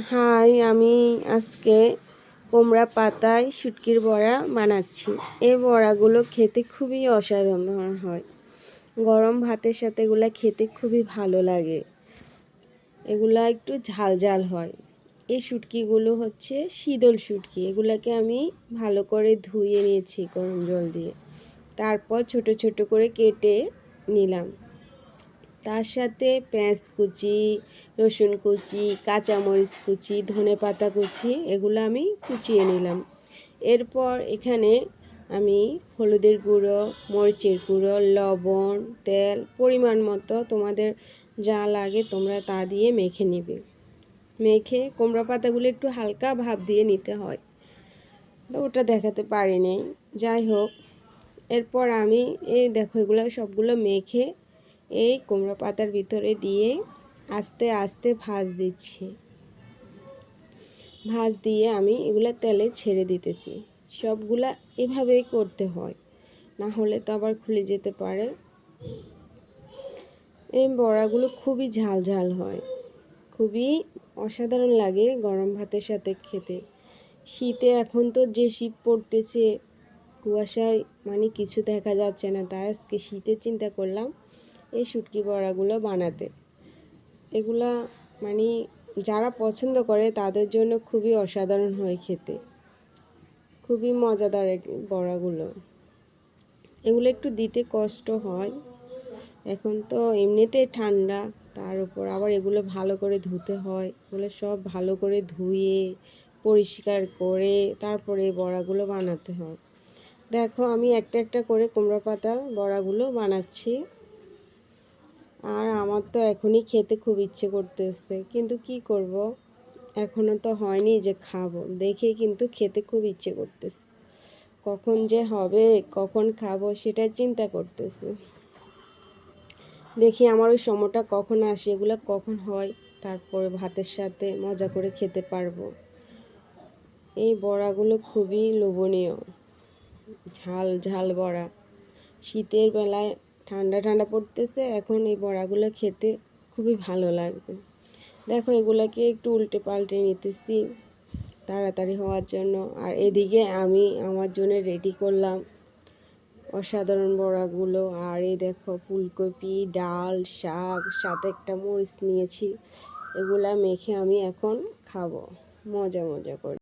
High, আমি আজকে কুমড়া পাতায় শুটকির বড়া বানাচ্ছি। এই বড়াগুলো খেতে খুবই অসাধারণ হয়। গরম ভাতের সাথে এগুলা খেতে খুবই ভালো লাগে। এগুলা একটু ঝাল ঝাল হয়। এই শুটকিগুলো হচ্ছে শীতল শুটকি। এগুলাকে আমি ভালো করে ধুয়ে নিয়েছি গরম জল দিয়ে। তারপর ছোট ছোট করে কেটে নিলাম। তার সাথে পেঁয়াজ কুচি, রসুন কুচি, কাঁচামরিচ কুচি, ধনেপাতা কুচি এগুলো আমি কুচিয়ে নিলাম। এরপর এখানে আমি হলুদের গুঁড়ো, মরিচের গুঁড়ো, লবণ, তেল পরিমাণ মতো তোমাদের যা লাগে তোমরা তা দিয়ে মেখে নেবে। মেখে কুমড়া পাতাগুলো একটু হালকা ভাপ দিয়ে নিতে হয়, তো ওটা দেখাতে পারিনি। যাই হোক, এরপর আমি দেখো এগুলো সবগুলো মেখে এই কুমড়ো পাতার ভিতরে দিয়ে আস্তে আস্তে ভাজ দিচ্ছি। ভাজ দিয়ে আমি এগুলো তেলে ছেড়ে দিতেছি। সবগুলা এভাবেই করতে হয়, না হলে তো আবার খুলে যেতে পারে। এই বড়াগুলো খুবই ঝাল ঝাল হয়, খুবই অসাধারণ লাগে গরম ভাতের সাথে খেতে। শীতে এখন তো যে শীত পড়তেছে, কুয়াশায় কিছু দেখা যাচ্ছে না, তাই আজকে শীতের চিন্তা করলাম এই শুটকি বড়াগুলো বানাতে। এগুলা যারা পছন্দ করে তাদের জন্য খুবই অসাধারণ হয় খেতে, খুবই মজাদার বড়াগুলো। এগুলো একটু দিতে কষ্ট হয়, এখন তো এমনিতে ঠান্ডা, তার উপর আবার এগুলো ভালো করে ধুতে হয়। এগুলো সব ভালো করে ধুয়ে পরিষ্কার করে তারপরে এই বড়াগুলো বানাতে হয়। দেখো আমি একটা একটা করে কুমড়া পাতা বড়াগুলো বানাচ্ছি। আর আমার তো এখনই খেতে খুব ইচ্ছে করতেছে, কিন্তু কি করব, এখনও তো হয়নি যে খাবো, দেখে কিন্তু খেতে খুব ইচ্ছে করতেছে। কখন যে হবে, কখন খাবো সেটা চিন্তা করতেছে। দেখি আমার ওই সময়টা কখন আসে, এগুলো কখন হয়, তারপরে ভাতের সাথে মজা করে খেতে পারবো। এই বড়াগুলো খুবই লোভনীয়, ঝাল ঝাল বড়া। শীতের বেলায় ঠান্ডা ঠান্ডা পড়তেছে, এখন এই বড়াগুলো খেতে খুবই ভালো লাগবে। দেখো এগুলাকে একটু উল্টে পাল্টে নিতেছি তাড়াতাড়ি হওয়ার জন্য। আর এদিকে আমি আমার জন্য রেডি করলাম অসাধারণ বড়াগুলো। আর এই দেখো ফুলকপি, ডাল, শাক, সাথে একটা মরিচ নিয়েছি। এগুলা মেখে আমি এখন খাবো মজা মজা করে।